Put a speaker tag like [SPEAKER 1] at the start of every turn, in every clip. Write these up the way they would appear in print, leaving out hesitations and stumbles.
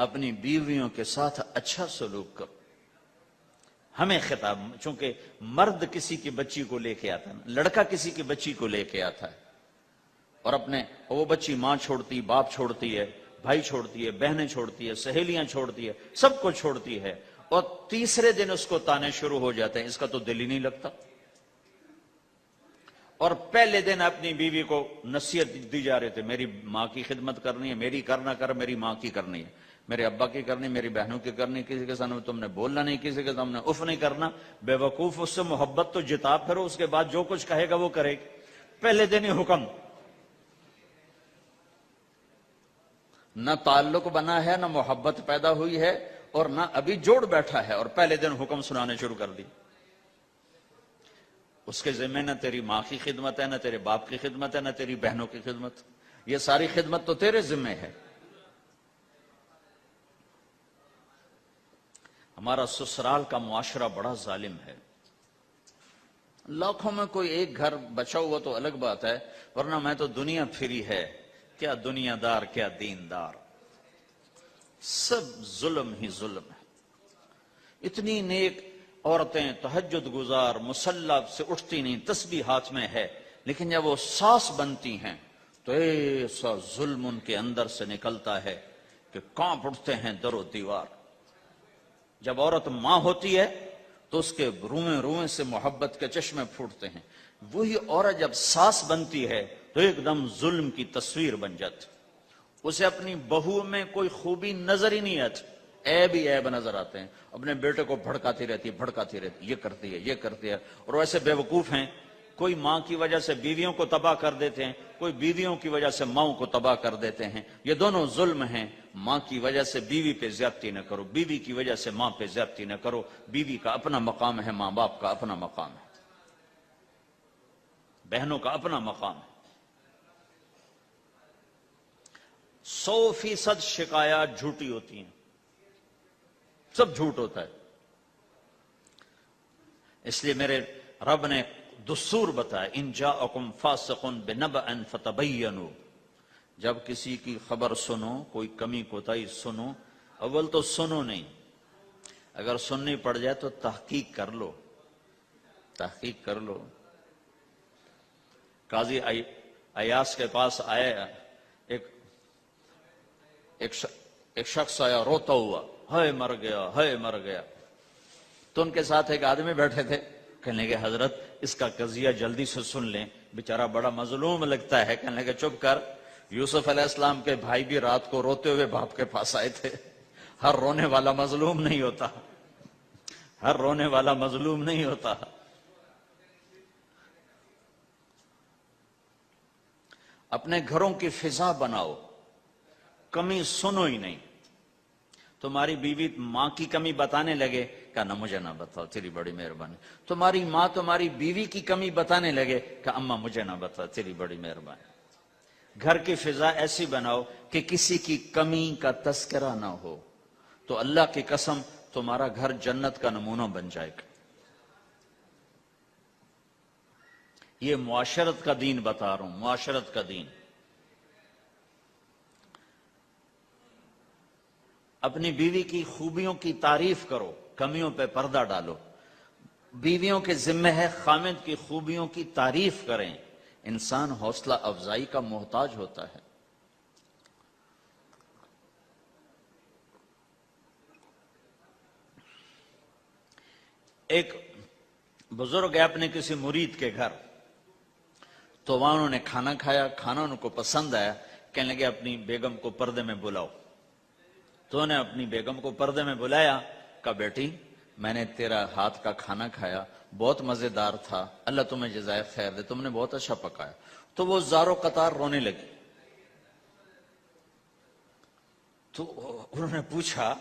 [SPEAKER 1] اپنی بیویوں کے ساتھ اچھا سلوک کرو. ہمیں خطاب، چونکہ مرد کسی کی بچی کو لے کے آتا ہے، لڑکا کسی کی بچی کو لے کے آتا ہے، اور وہ بچی ماں چھوڑتی، باپ چھوڑتی ہے، بھائی چھوڑتی ہے، بہنیں چھوڑتی ہے، سہیلیاں چھوڑتی ہے، سب کو چھوڑتی ہے، اور تیسرے دن اس کو تانے شروع ہو جاتے ہیں، اس کا تو دل ہی نہیں لگتا. اور پہلے دن اپنی بیوی کو نصیحت دی جا رہے تھے، میری ماں کی خدمت کرنی ہے، میری کرنا کر، میری ماں کی کرنی ہے، میرے ابا کی کرنی، میری بہنوں کی کرنی، کسی کے سامنے تم نے بولنا نہیں، کسی کے سامنے اف نہیں کرنا. بے وقوف، اس سے محبت تو جتا پھرو، اس کے بعد جو کچھ کہے گا وہ کرے گا. پہلے دن ہی حکم. نہ تعلق بنا ہے، نہ محبت پیدا ہوئی ہے، اور نہ ابھی جوڑ بیٹھا ہے، اور پہلے دن حکم سنانے شروع کر دی. اس کے ذمہ نہ تیری ماں کی خدمت ہے، نہ تیرے باپ کی خدمت ہے، نہ تیری بہنوں کی خدمت. یہ ساری خدمت تو تیرے ذمہ ہے. ہمارا سسرال کا معاشرہ بڑا ظالم ہے. لاکھوں میں کوئی ایک گھر بچا ہوا تو الگ بات ہے، ورنہ میں تو دنیا پھری ہے، کیا دنیا دار کیا دیندار، سب ظلم ہی ظلم ہے. اتنی نیک عورتیں تہجد گزار مصلی سے اٹھتی نہیں، تسبیح ہاتھ میں ہے، لیکن جب وہ ساس بنتی ہیں تو ایسا ظلم ان کے اندر سے نکلتا ہے کہ کانپ اٹھتے ہیں در و دیوار. جب عورت ماں ہوتی ہے تو اس کے روئیں روئیں سے محبت کے چشمے پھوٹتے ہیں. وہی عورت جب ساس بنتی ہے تو ایک دم ظلم کی تصویر بن جاتی. اسے اپنی بہو میں کوئی خوبی نظر ہی نہیں آتی، عیب ہی عیب نظر آتے ہیں. اپنے بیٹے کو بھڑکاتی رہتی ہے، یہ کرتی ہے، یہ کرتی ہے. اور ویسے بے وقوف ہیں، کوئی ماں کی وجہ سے بیویوں کو تباہ کر دیتے ہیں، کوئی بیویوں کی وجہ سے ماؤں کو تباہ کر دیتے ہیں. یہ دونوں ظلم ہیں. ماں کی وجہ سے بیوی پہ زیادتی نہ کرو، بیوی کی وجہ سے ماں پہ زیادتی نہ کرو. بیوی کا اپنا مقام ہے، ماں باپ کا اپنا مقام ہے، بہنوں کا اپنا مقام ہے. 100% شکایات جھوٹی ہوتی ہیں، سب جھوٹ ہوتا ہے. اس لیے میرے رب نے دستور بتایا، ان جاءکم فاسق بنبأ فتبینوا. جب کسی کی خبر سنو، کوئی کمی کوتاہی سنو، اول تو سنو نہیں، اگر سننی پڑ جائے تو تحقیق کر لو، تحقیق کر لو. قاضی ایاس کے پاس آیا ایک شخص آیا روتا ہوا، ہائے مر گیا، ہائے مر گیا. تو ان کے ساتھ ایک آدمی بیٹھے تھے، کہنے لگے حضرت اس کا قضیہ جلدی سے سن لیں، بیچارہ بڑا مظلوم لگتا ہے. کہنے لگے چپ کر، یوسف علیہ السلام کے بھائی بھی رات کو روتے ہوئے باپ کے پاس آئے تھے. ہر رونے والا مظلوم نہیں ہوتا، ہر رونے والا مظلوم نہیں ہوتا. اپنے گھروں کی فضا بناؤ، کمی سنو ہی نہیں. تمہاری بیوی ماں کی کمی بتانے لگے، کہا مجھے نہ بتاؤ، تیری بڑی مہربانی. تمہاری ماں تمہاری بیوی کی کمی بتانے لگے، کہا اماں مجھے نہ بتاؤ، تیری بڑی مہربانی. گھر کی فضا ایسی بناؤ کہ کسی کی کمی کا تذکرہ نہ ہو، تو اللہ کی قسم تمہارا گھر جنت کا نمونہ بن جائے گا. یہ معاشرت کا دین بتا رہا ہوں، معاشرت کا دین. اپنی بیوی کی خوبیوں کی تعریف کرو، کمیوں پہ پردہ ڈالو. بیویوں کے ذمہ ہے خامد کی خوبیوں کی تعریف کریں. انسان حوصلہ افزائی کا محتاج ہوتا ہے. ایک بزرگ ہے اپنے کسی مرید کے گھر، تو وہاں انہوں نے کھانا کھایا، کھانا ان کو پسند آیا. کہنے لگے اپنی بیگم کو پردے میں بلاؤ. تو انہوں نے اپنی بیگم کو پردے میں بلایا، کہا بیٹی میں نے تیرا ہاتھ کا کھانا کھایا، بہت مزیدار تھا، اللہ تمہیں جزائے خیر دے، تم نے بہت اچھا پکایا. تو وہ زارو قطار رونے لگی. تو انہوں نے پوچھا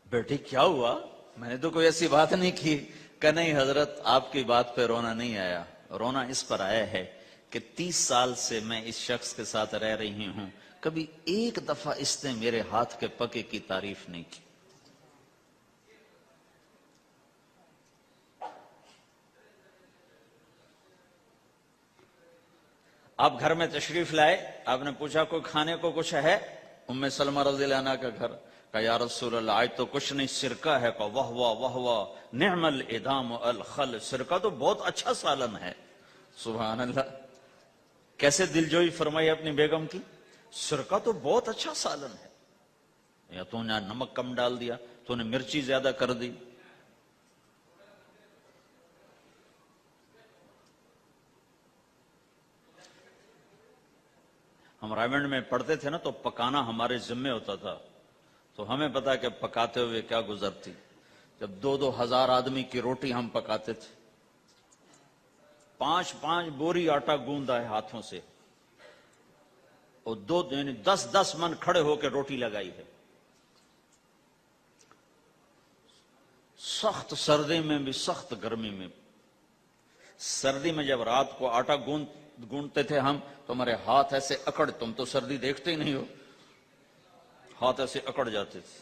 [SPEAKER 1] بیٹی کیا ہوا، میں نے تو کوئی ایسی بات نہیں کی. کہ نہیں حضرت آپ کی بات پہ رونا نہیں آیا، رونا اس پر آیا ہے کہ 30 سال سے میں اس شخص کے ساتھ رہ رہی ہوں، کبھی ایک دفعہ اس نے میرے ہاتھ کے پکے کی تعریف نہیں کی. آپ گھر میں تشریف لائے، آپ نے پوچھا کوئی کھانے کو کچھ ہے، ام سلمہ رضی اللہ عنہ کا گھر، کہا یا رسول اللہ آج تو کچھ نہیں، سرکہ ہے، کہا واہ واہ واہ واہ نعم الادام الخل، سرکہ تو بہت اچھا سالن ہے۔ سبحان اللہ، کیسے دلجوئی فرمائی اپنی بیگم کی، سرکہ تو بہت اچھا سالن ہے، یا تو نے نمک کم ڈال دیا، تو نے مرچی زیادہ کر دی۔ ہم رائمنڈ میں پڑھتے تھے نا، تو پکانا ہمارے ذمے ہوتا تھا، تو ہمیں پتا کہ پکاتے ہوئے کیا گزرتی۔ جب 2,000 آدمی کی روٹی ہم پکاتے تھے، 5 بوری آٹا گوندا ہے ہاتھوں سے، اور 10 من کھڑے ہو کے روٹی لگائی ہے، سخت سردی میں بھی سخت گرمی میں بھی۔ سردی میں جب رات کو آٹا گونتے تھے ہم، تو ہمارے ہاتھ ایسے اکڑ، تم تو سردی دیکھتے ہی نہیں ہو، ہاتھ ایسے اکڑ جاتے تھے،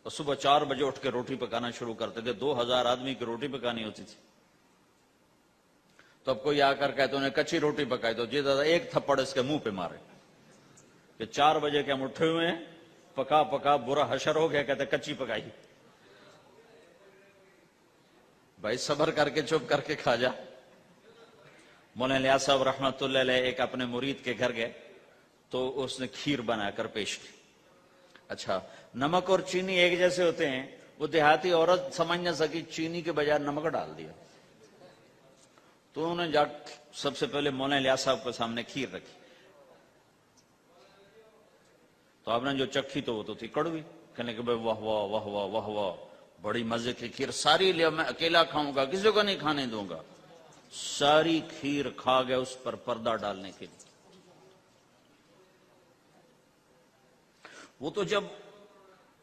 [SPEAKER 1] اور صبح 4 بجے اٹھ کے روٹی پکانا شروع کرتے تھے، 2,000 آدمی کی روٹی پکانی ہوتی تھی۔ تو اب کوئی آ کر کہتے انہیں کچی روٹی پکائی، تو جی دادا ایک تھپڑ اس کے منہ پہ مارے کہ 4 بجے کے ہم اٹھے ہوئے ہیں، پکا پکا برا حشر ہو گیا، کہتے کچی پکائی۔ بھائی صبر کر کے چپ کر کے کھا جا۔ مولانا الیاس صاحب رحمۃ اللہ علیہ ایک اپنے مرید کے گھر گئے، تو اس نے کھیر بنا کر پیش کی۔ اچھا، نمک اور چینی ایک جیسے ہوتے ہیں، وہ دیہاتی عورت سمجھ نہ سکی، چینی کے بجائے نمک ڈال دیا، تو انہوں نے جا سب سے پہلے مولانا الیاس صاحب کے سامنے کھیر رکھی، تو آپ نے جو چکھی تو وہ تو تھی کڑوی، کہنے کہ بھائی واہ واہ واہ واہ واہ واہ، بڑی مزے کی کھیر، ساری لیا میں اکیلا کھاؤں گا، کسی کو نہیں کھانے دوں گا۔ ساری کھیر کھا گیا اس پر پردہ ڈالنے کے لیے۔ وہ تو جب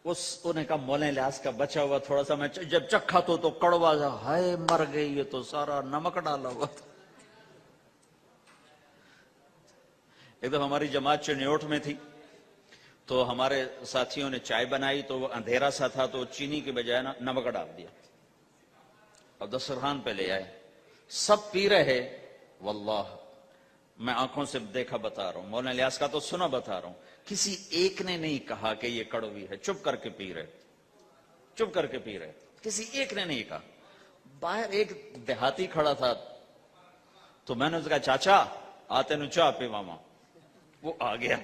[SPEAKER 1] انہوں نے کہا مولانا الیاس کا بچا ہوا تھوڑا سا میں جب چکھا تو کڑوا جا، ہائے مر گئی، یہ تو سارا نمک ڈالا ہوا تھا۔ ایک دفعہ ہماری جماعت چنیوٹ میں تھی، تو ہمارے ساتھیوں نے چائے بنائی، تو وہ اندھیرا سا تھا، تو چینی کے بجائے نمک ڈال دیا اور دسترخوان پہ لے آئے، سب پی رہے، واللہ میں آنکھوں سے دیکھا بتا رہا ہوں، مولانا الیاس کا تو سنا بتا رہا ہوں، کسی ایک نے نہیں کہا کہ یہ کڑوی ہے، چپ کر کے پی رہے، چپ کر کے پی رہے، کسی ایک نے نہیں کہا۔ باہر ایک دیہاتی کھڑا تھا، تو میں نے اس کا چاچا آتے نو چاہ پی ماما، وہ آ گیا،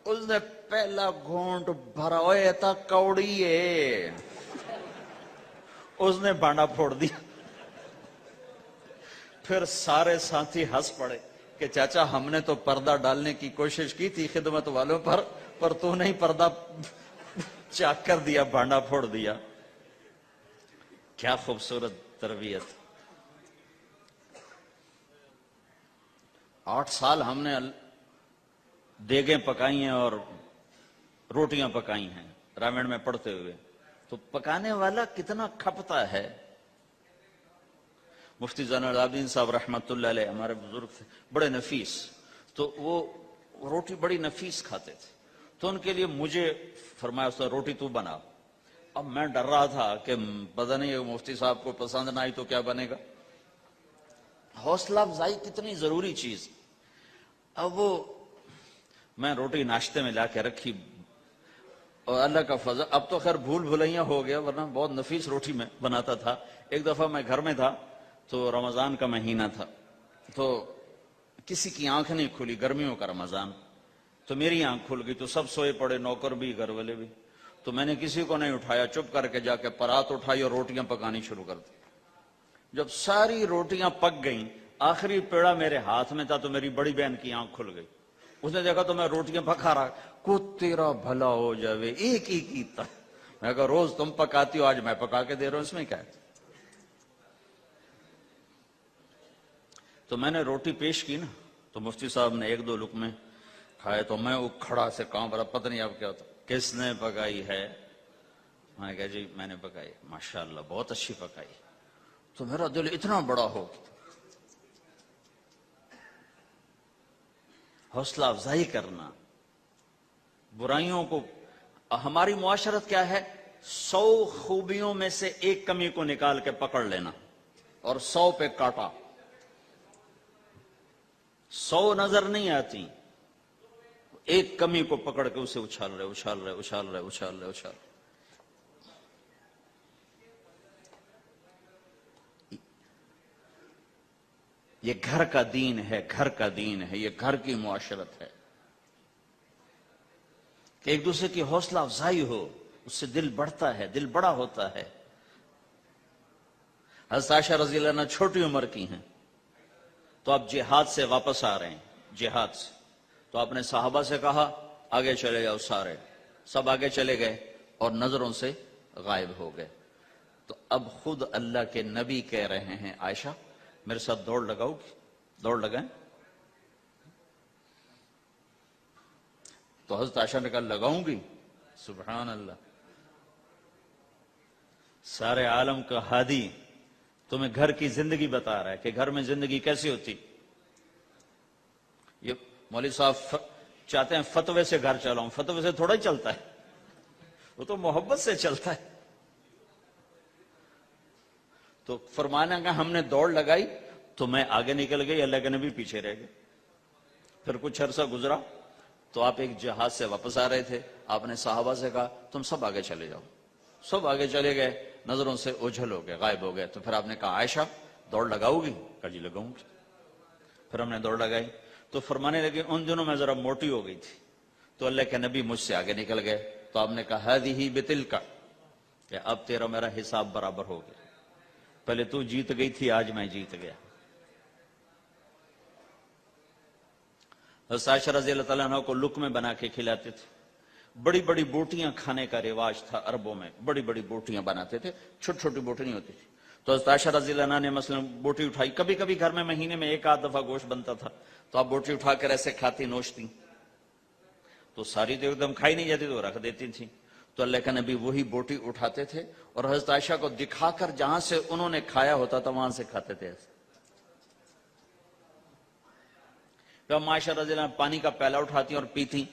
[SPEAKER 1] اس نے پہلا گھونٹ بھرا، اوے تا کوڑی ہے، اس نے بانڈا پھوڑ دیا۔ پھر سارے ساتھی ہنس پڑے کہ چاچا ہم نے تو پردہ ڈالنے کی کوشش کی تھی خدمت والوں پر تو نہیں پردہ چاک کر دیا، بانڈا پھوڑ دیا۔ کیا خوبصورت تربیت۔ 8 سال ہم نے دیگیں پکائی ہیں اور روٹیاں پکائی ہیں رامن میں پڑھتے ہوئے، تو پکانے والا کتنا کھپتا ہے۔ مفتی زین العابدین صاحب رحمۃ اللہ علیہ ہمارے بزرگ تھے، بڑے نفیس، تو وہ روٹی بڑی نفیس کھاتے تھے، تو ان کے لیے مجھے فرمایا اس نے روٹی تو بنا۔ اب میں ڈر رہا تھا کہ پتہ نہیں مفتی صاحب کو پسند نہ آئی تو کیا بنے گا۔ حوصلہ افزائی کتنی ضروری چیز۔ اب وہ میں روٹی ناشتے میں لا کے رکھی، اور اللہ کا فضل، اب تو خیر بھول بھلائیاں ہو گیا، ورنہ بہت نفیس روٹی میں بناتا تھا۔ ایک دفعہ میں گھر میں تھا، تو رمضان کا مہینہ تھا، تو کسی کی آنکھ نہیں کھلی، گرمیوں کا رمضان، تو میری آنکھ کھل گئی، تو سب سوئے پڑے، نوکر بھی گھر والے بھی، تو میں نے کسی کو نہیں اٹھایا، چپ کر کے جا کے پرات اٹھائی اور روٹیاں پکانی شروع کر دی۔ جب ساری روٹیاں پک گئیں، آخری پیڑا میرے ہاتھ میں تھا، تو میری بڑی بہن کی آنکھ کھل گئی، اس نے دیکھا تو میں روٹیاں پکا رہا، کو تیرا بھلا ہو جاوے، ایک ہی کیتا۔ میں کہا روز تم پکاتی ہو، آج میں پکا کے دے رہا ہوں، اس میں کیا ہے۔ تو میں نے روٹی پیش کی نا، تو مفتی صاحب نے 1-2 لقمے کھائے، تو میں وہ کھڑا سے کانپ رہا، پتہ نہیں اب کیا ہوتا، کس نے پکائی ہے؟ میں نے کہا جی میں نے پکائی، ماشاءاللہ بہت اچھی پکائی۔ تو میرا دل اتنا بڑا ہو، حوصلہ افزائی کرنا، برائیوں کو۔ ہماری معاشرت کیا ہے، 100 خوبیوں میں سے ایک کمی کو نکال کے پکڑ لینا اور 100 پہ کاٹا۔ 100 نظر نہیں آتی، ایک کمی کو پکڑ کے اسے اچھال رہے اچھال رہے اچھال رہے اچھال رہے اچھال رہے. یہ گھر کا دین ہے، گھر کا دین ہے، یہ گھر کی معاشرت ہے کہ ایک دوسرے کی حوصلہ افزائی ہو، اس سے دل بڑھتا ہے، دل بڑا ہوتا ہے. حضرت عائشہ رضی اللہ عنہ چھوٹی عمر کی ہیں تو آپ جہاد سے واپس آ رہے ہیں، جہاد سے. تو آپ نے صحابہ سے کہا آگے چلے جاؤ، سارے سب آگے چلے گئے اور نظروں سے غائب ہو گئے. تو اب خود اللہ کے نبی کہہ رہے ہیں عائشہ میرے ساتھ دوڑ لگاؤ گی؟ دوڑ لگائیں. تو حضرت عائشہ نے کہا لگاؤں گی. سبحان اللہ، سارے عالم کا ہادی تمہیں گھر کی زندگی بتا رہا ہے کہ گھر میں زندگی کیسی ہوتی. یہ مولوی صاحب چاہتے ہیں فتوے سے گھر چلاؤں، فتوے سے تھوڑا ہی چلتا ہے، وہ تو محبت سے چلتا ہے. تو فرمانا کہ ہم نے دوڑ لگائی تو میں آگے نکل گئی، اللہ کے نبی پیچھے رہ گئے. پھر کچھ عرصہ گزرا تو آپ ایک جہاز سے واپس آ رہے تھے، آپ نے صحابہ سے کہا تم سب آگے چلے جاؤ. سب آگے چلے گئے، نظروں سے اوجھل ہو گئے، غائب ہو گئے. تو پھر آپ نے کہا عائشہ دوڑ لگاؤ گی؟ کہا جی لگاؤں گی. پھر ہم نے دوڑ لگائی تو فرمانے لگے ان دنوں میں ذرا موٹی ہو گئی تھی تو اللہ کے نبی مجھ سے آگے نکل گئے. تو آپ نے کہا ہذہ بتلک، کہ اب تیرا میرا حساب برابر ہو گیا، پہلے تو جیت گئی تھی، آج میں جیت گیا. حضرت عائشہ رضی اللہ تعالیٰ عنہ کو لقمے بنا کے کھلاتے تھے. بڑی بڑی بوٹیاں کھانے کا رواج تھا عربوں میں، بڑی بڑی بوٹیاں بناتے تھے، چھوٹی چھوٹی بوٹی نہیں ہوتی تھی. تو حضرت عائشہ رضی اللہ عنہ نے مثلا بوٹی اٹھائی، کبھی کبھی گھر میں مہینے میں ایک آدھ دفعہ گوشت بنتا تھا تو آپ بوٹی اٹھا کر ایسے کھاتی نوچتی، تو ساری تو ایک دم کھائی نہیں جاتی تو رکھ دیتی تھی. تو اللہ کا نبی وہی بوٹی اٹھاتے تھے اور حضرت عائشہ کو دکھا کر جہاں سے انہوں نے کھایا ہوتا تھا وہاں سے کھاتے تھے. ایسے عائشہ رضی اللہ عنہ پانی کا پیالہ اٹھاتی اور پیتی،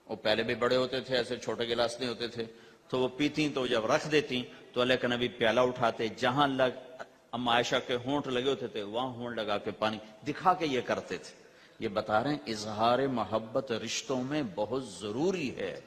[SPEAKER 1] وہ پہلے بھی بڑے ہوتے تھے، ایسے چھوٹے گلاس نہیں ہوتے تھے، تو وہ پیتی تو جب رکھ دیتی تو اللہ کا نبی پیالہ اٹھاتے، جہاں اما عائشہ کے ہونٹ لگے ہوتے تھے وہاں ہونٹ لگا کے پانی دکھا کے یہ کرتے تھے. یہ بتا رہے ہیں اظہار محبت رشتوں میں بہت ضروری ہے.